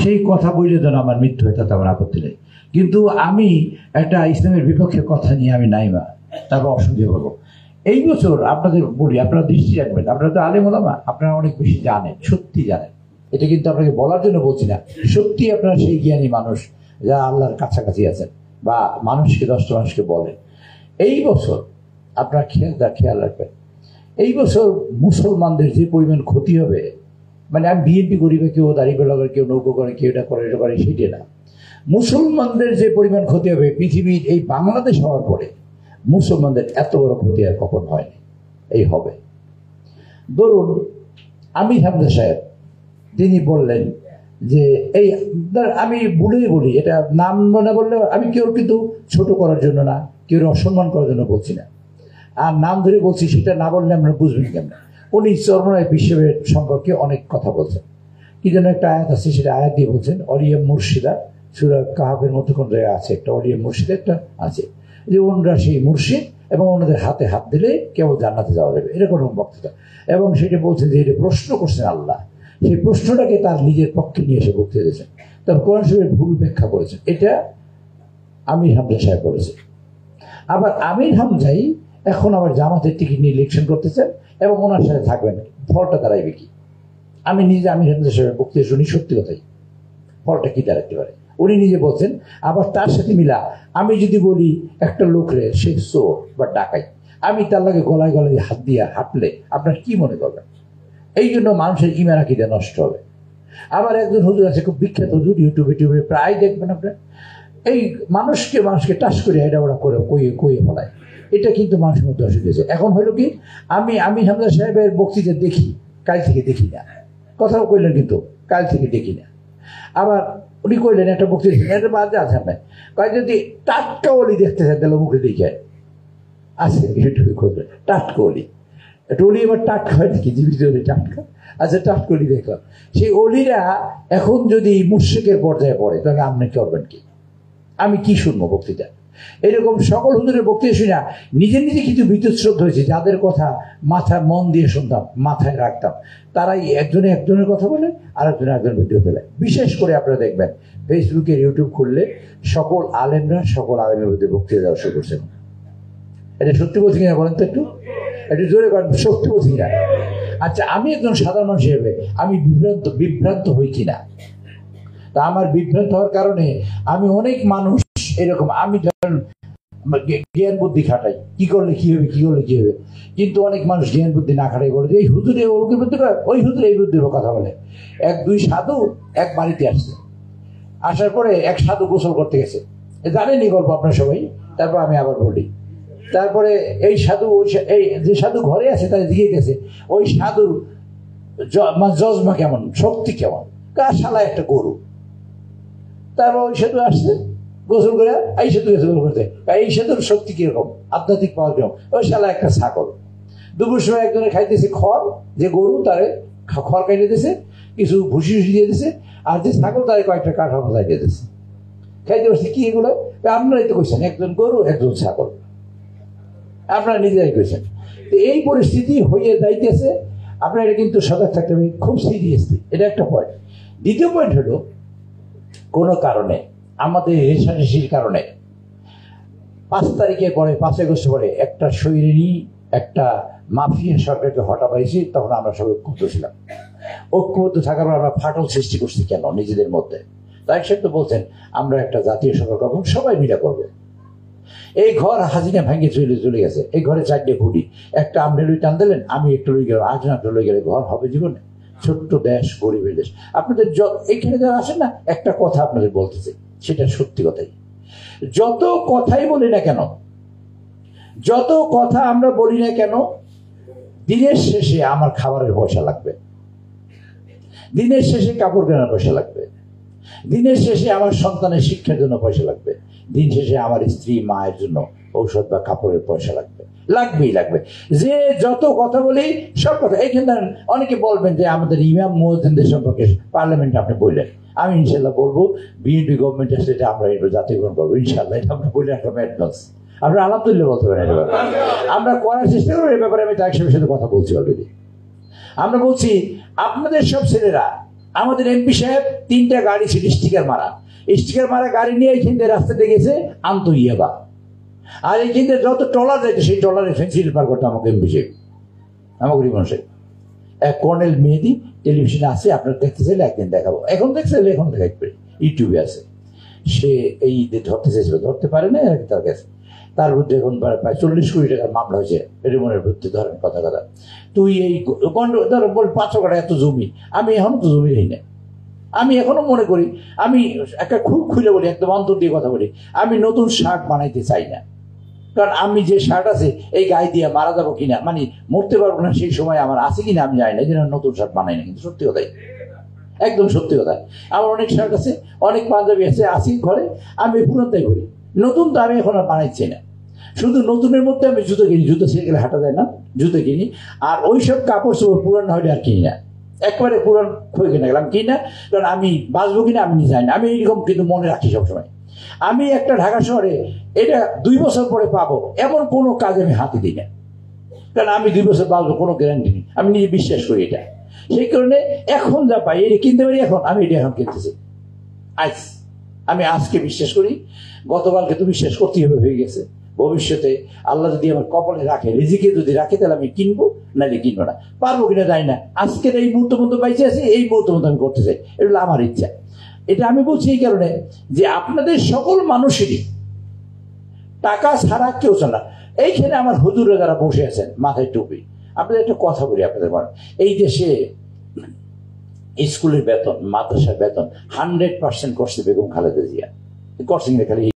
সেই কথা বললে যেন আমার মৃত্যু হয়, তাতে আমার আপত্তি নেই। কিন্তু আমি একটা ইসলামের বিপক্ষে কথা নিয়ে আমি নাইমা, তারপর অসুবিধা করবো। এই বছর আপনাদের বলি, আপনারা দৃষ্টি রাখবেন, আপনারা তো আলেম ওলামা, আপনারা অনেক বেশি জানেন, সত্যি জানেন। এটা কিন্তু আপনাকে বলার জন্য বলছি না, সত্যি আপনারা সেই জ্ঞানী মানুষ যারা আল্লাহর কাছাকাছি আছেন বা মানুষকে 10টা মানুষকে বলেন। এই বছর আপনারা খেয়াল রাখবেন, এই বছর মুসলমানদের যে পরিমাণ ক্ষতি হবে, মানে আমি বিএনপি করি বা কেউ দাঁড়িয়ে লাগার, কেউ নৌকো করে, কেউ এটা করে এটা করে, সেটা না। মুসলমানদের যে পরিমাণ ক্ষতি হবে পৃথিবীর এই বাংলাদেশ হওয়ার পরে, মুসলমানদের এত বড় ক্ষতি আর কখন হয়নি, এই হবে। ধরুন আমির হামজা সাহেব, তিনি বললেন যে এই, আমি বলি, এটা নাম মনে বললে আমি কেউ কিন্তু ছোট করার জন্য না, কেউ অসম্মান করার জন্য বলছি না, আর নাম ধরে বলছি, সেটা না বললে আমরা বুঝবেন কেমন। উনি চরমনায় বিশ্বের সম্পর্কে অনেক কথা বলছেন, কি যেন একটা আয়াত আছে, সেটা আয়াত দিয়ে বলছেন, অলিয়া মুর্শিদা, সূরা কাহাফের মতো কোন জায়গায় আছে একটা অলিয়া মুর্শিদা একটা আছে, যে ওনারা সেই মুর্শিদ এবং ওনাদের হাতে হাত দিলে কেবল জান্নাতে যাওয়া যাবে, এরকম বক্তৃতা। এবং সেটা বলছে যে এটা প্রশ্ন করছেন আল্লাহ, সেই প্রশ্নটাকে তার নিজের পক্ষে নিয়ে এসে বক্তৃতা দিয়েছেন, তার কোরআন শরীফের ভুল ব্যাখ্যা করেছেন, এটা আমির হামজা সাহেব করেছে। আবার আমির হামজাই এখন আবার জামাতের টিকিট নিয়ে ইলেকশন করতেছেন এবং ওনার সাথে থাকবেন, ফলটা দাঁড়াইবে কি? আমি নিজে আমির হামজা সাহেবের বক্তৃতা শুনি, সত্যি কথাই, ফলটা কি দাঁড়াতে পারে উনি নিজে বলছেন। আবার তার সাথে মিলা আমি যদি বলি একটা লোকরে সে চোর বা ডাকাই, আমি তার লাগে গলায় গলায় হাত দিয়ে হাঁটলে আপনার কি মনে করবেন? এই জন্য মানুষের ইমান আকীদা নষ্ট হবে। আবার একজন হুজুর আছে, খুব বিখ্যাত হুজুর, ইউটিউবে প্রায় দেখবেন আপনার, এই মানুষকে টাচ করে এটা ওরা করে কইয়ে ফেলায়, এটা কিন্তু মানুষের মধ্যে অসুবিধা। এখন হলো কি, আমি হামজা সাহেবের বক্তৃতা দেখি, কাল থেকে দেখি না, কথাও কইলেন কিন্তু কাল থেকে দেখি না। আবার উনি কইলেন একটা বক্তৃতা, এটা বাদে আছে আপনার, কয় যদি টাটকা অলি দেখতে চান তাহলে মুখে দেখে আছে, ইউটিউবে খুঁজবেন টাটকা অলি। একটা অলি এবার টাটকা হয় নাকি, জীবিত অলি টাটকা? আচ্ছা, টাটকা অলি দেখলাম। সেই অলিরা এখন যদি মুশরিকের পর্যায়ে পড়ে, তাহলে আপনি করবেন কি? আমি কি শুনবো বক্তৃতা? এরকম সকল হুজুরের বক্তৃতা শুনে নিজে নিজে কিছু বিতশ্রদ্ধ হয়েছে, যাদের কথা মাথায় মন দিয়ে শুনতাম, মাথায় রাখতাম, তারাই একজনের কথা বলে আর একজনের ভিডিও ফেলে। বিশেষ করে আপনারা দেখবেন ফেসবুকের ইউটিউব খুললে সকল আলেমরা সকল আলেমের মধ্যে বক্তৃতা দেওয়া শুরু করছেন। এটা সত্যি বলছি কিনা বলেন তো, একটু জোরে করেন, সত্যি বলছি কিনা? আচ্ছা, আমি একজন সাধারণ মানুষ হিসেবে আমি বিভ্রান্ত হই কিনা? তা আমার বিভ্রান্ত হওয়ার কারণে আমি অনেক মানুষ এরকম, আমি জ্ঞান বুদ্ধি খাটাই, কি করলে কি হবে, কি করলে কি হবে, কিন্তু অনেক মানুষ জ্ঞান বুদ্ধি না খাটাই বলে যে এই হুজুরে ওকে বুদ্ধি করে, ওই হুজুরে এই বুদ্ধির কথা বলে। দুই সাধু এক বাড়িতে আসছে, আসার পরে এক সাধু গোসল করতে গেছে, জানেনই গল্প আপনার সবাই, তারপর আমি আবার বলি। তারপরে এই সাধু, এই যে সাধু ঘরে আছে তাদের দিয়ে গেছে, ওই সাধুর জজমা কেমন, শক্তি কেমন, কার শালা একটা গরু। তারপর ওই সাধু আসছে গোসল করে, এই সাধু গেছে গোসল করতে, এই সাধুর শক্তি কিরকম, আধ্যাত্মিক পাওয়ার কিরকম, ওই শালা একটা ছাগল। দুপুর সময় একজনে খাইতেছে খড়, যে গরু তারে খড় খাইতে দিয়েছে, কিছু ভুসি দিয়ে দিয়েছে, আর যে ছাগল তারে কয়েকটা কাঠা মজাই দিয়ে দিয়েছে, খাইতে পারছে। কি এগুলো? আপনারাই তো কইছেন একজন গরু একজন ছাগল, আপনারা নিজেরাই কইছেন। তো এই পরিস্থিতি হয়ে যাইতেছে, আপনার এটা কিন্তু সজাগ থাকতে হবে খুব সিরিয়াসলি, এটা একটা পয়েন্ট। দ্বিতীয় পয়েন্ট হলো, কোনো কারণে আমাদের রেশারেশির কারণে 5 তারিখের পরে, 5 আগস্ট পরে একটা শৈরিনী, একটা মাফিয়া সরকারকে হঠাৎ হয়েছে, তখন আমরা সব ঐক্যবদ্ধ ছিলাম। ঐক্যবদ্ধ থাকার পর আমরা ফাটল সৃষ্টি করছি কেন নিজেদের মধ্যে? তাই সে তো বলছেন আমরা একটা জাতীয় সরকার করবো, সবাই মিলে করবে। এই ঘর হাজিনা ভেঙে চলে গেছে, এই ঘরে 4টে খুঁটি, একটা আপনি লই টান দিলেন, আমি একটু লই গেলাম, আরেকজন লই গেলে ঘর হবে জীবনে? ছোট্ট দেশ, গরিবের দেশ। আপনাদের এখানে যারা আসেন না, একটা কথা আপনাদের বলতেছে, সেটা সত্যি কথাই। যত কথাই বলি না কেন, যত কথা আমরা বলি না কেন, দিনের শেষে আমার খাবারের পয়সা লাগবে, দিনের শেষে কাপড় কেনার পয়সা লাগবে, দিনের শেষে আমার সন্তানের শিক্ষার জন্য পয়সা লাগবে, দিন শেষে আমার স্ত্রী মায়ের জন্য ঔষধ বা কাপড়ের পয়সা লাগবেই লাগবে। যে যত কথা বলি সব কথা, এইখানে অনেকে বলবেন যে আমাদের ইমাম মুয়াজ্জিনদের সম্পর্কে পার্লামেন্টে আপনি বললেন, আমি ইনশাল্লাহ বলবো বিএনপি গভর্নমেন্ট আসলে এটা আমরা এটা জাতীয়করণ করবো ইনশাল্লাহ, এটা আমরা বললে একটা অ্যাডভান্স, আমরা আলহামদুলিল্লাহ বলতে পারেন, আমরা করার চেষ্টা করবো। এই ব্যাপারে আমি তার সাথে কথা বলছি অলরেডি। আমরা বলছি আপনাদের সব ছেলেরা আমাদের এমপি সাহেব 3টা গাড়ি ছিল স্টিকার মারা গাড়ি নিয়ে এইখান থেকে রাস্তাতে গেছে আন্ত ইয়াবা। আর এইখান থেকে যত ট্রলার যাইতো সেই ট্রলারে ফেন্সিল পার করতো আমাকে এমপি সাহেব, আমাকে রিমন সাহেব। এক কর্নেল মেহেদি টেলিভিশনে আছে, আপনার দেখতে চাইলে একদিন দেখাবো, এখন দেখতে চাইলে এখন দেখাতে পারি, ইউটিউবে আছে। সে এই ধরতে চাইছিল, ধরতে পারে না, তার কাছে তার বিরুদ্ধে এখন প্রায় 40 কোটি টাকার মামলা হয়েছে রিমনের বিরুদ্ধে। ধরেন কথা তুই এই ধর বল 500 কাটা এত জমি, আমি এখনো তো জমি নেই না। আমি এখনো মনে করি, আমি একটা খুব খুলে বলি, একদম অন্তর দিয়ে কথা বলি, আমি নতুন শার্ট বানাইতে চাই না। কারণ আমি যে শার্ট আছে এই গায়ে দিয়ে মারা যাবো কিনা, মানে মরতে পারবো না সেই সময় আমার আছে কিনা আমি জানি না, এই জন্য নতুন শার্ট বানাই না। কিন্তু সত্যি কথাই, একদম সত্যি কথা, আমার অনেক শার্ট আছে, অনেক পাঞ্জাবি আছে, আসি ঘরে, আমি পুরানটাই করি, নতুন তো আমি এখন আর বানাইছি না। শুধু নতুনের মধ্যে আমি জুতো কিনি, জুতো ছেড়ে গেলে হাঁটা যায় না, জুতো কিনি। আর ওইসব কাপড় চোপড় পুরান হলে আর কিনি না, একবারে পুরান হয়ে কিনে গেলাম কিনি না। কারণ আমি বাঁচবো কিনা আমি জানি না, আমি এইরকম কিন্তু মনে রাখি সবসময়। আমি একটা ঢাকা শহরে এটা 2 বছর পরে পাবো এমন কোনো কাজ আমি হাতে দিই না, কারণ আমি 2 বছর বাঁচবো কোনো গ্যারান্টি নেই, আমি নিজে বিশ্বাস করি এটা। সেই কারণে এখন যা পাই এটা কিনতে পারি, এখন আমি এটা এখন কিনতেছি। আমি আজকে বিশ্বাস করি, গতকালকে তো বিশ্বাস করতেই হবে, হয়ে গেছে। ভবিষ্যতে আল্লাহ যদি আমার কপালে রাখে, রিজিকে যদি রাখে, তাহলে আমি কিনবো, নাহলে কিনবো না। পারবো কিনা জানি না, আজকের এই মুহূর্ত মতো বাইচে আছি, এই মুহূর্ত মতো আমি করতে চাই, এটা হলো আমার ইচ্ছা। এটা আমি বলছি এই কারণে যে আপনাদের সকল মানুষেরই টাকা ছাড়া কেউ চলে না। এইখানে আমার হুজুরে যারা বসে আছেন মাথায় টুপি, আপনাদের একটা কথা বলি আপনাদের, এই দেশে স্কুলের বেতন, মাদ্রাসার বেতন 100% করছে বেগম খালেদা জিয়া, করছেন খালি